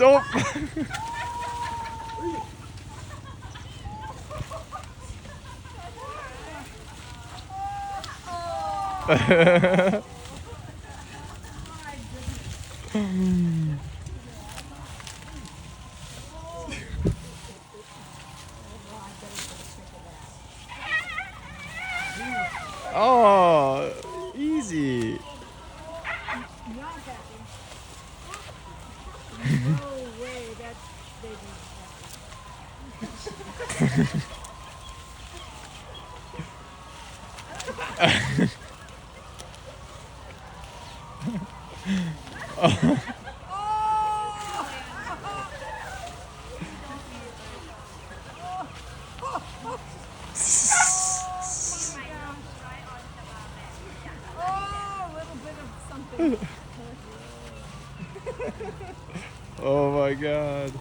Don't. Oh, easy. Not happy. No way, that's baby. Oh, a little bit of something. Oh my God.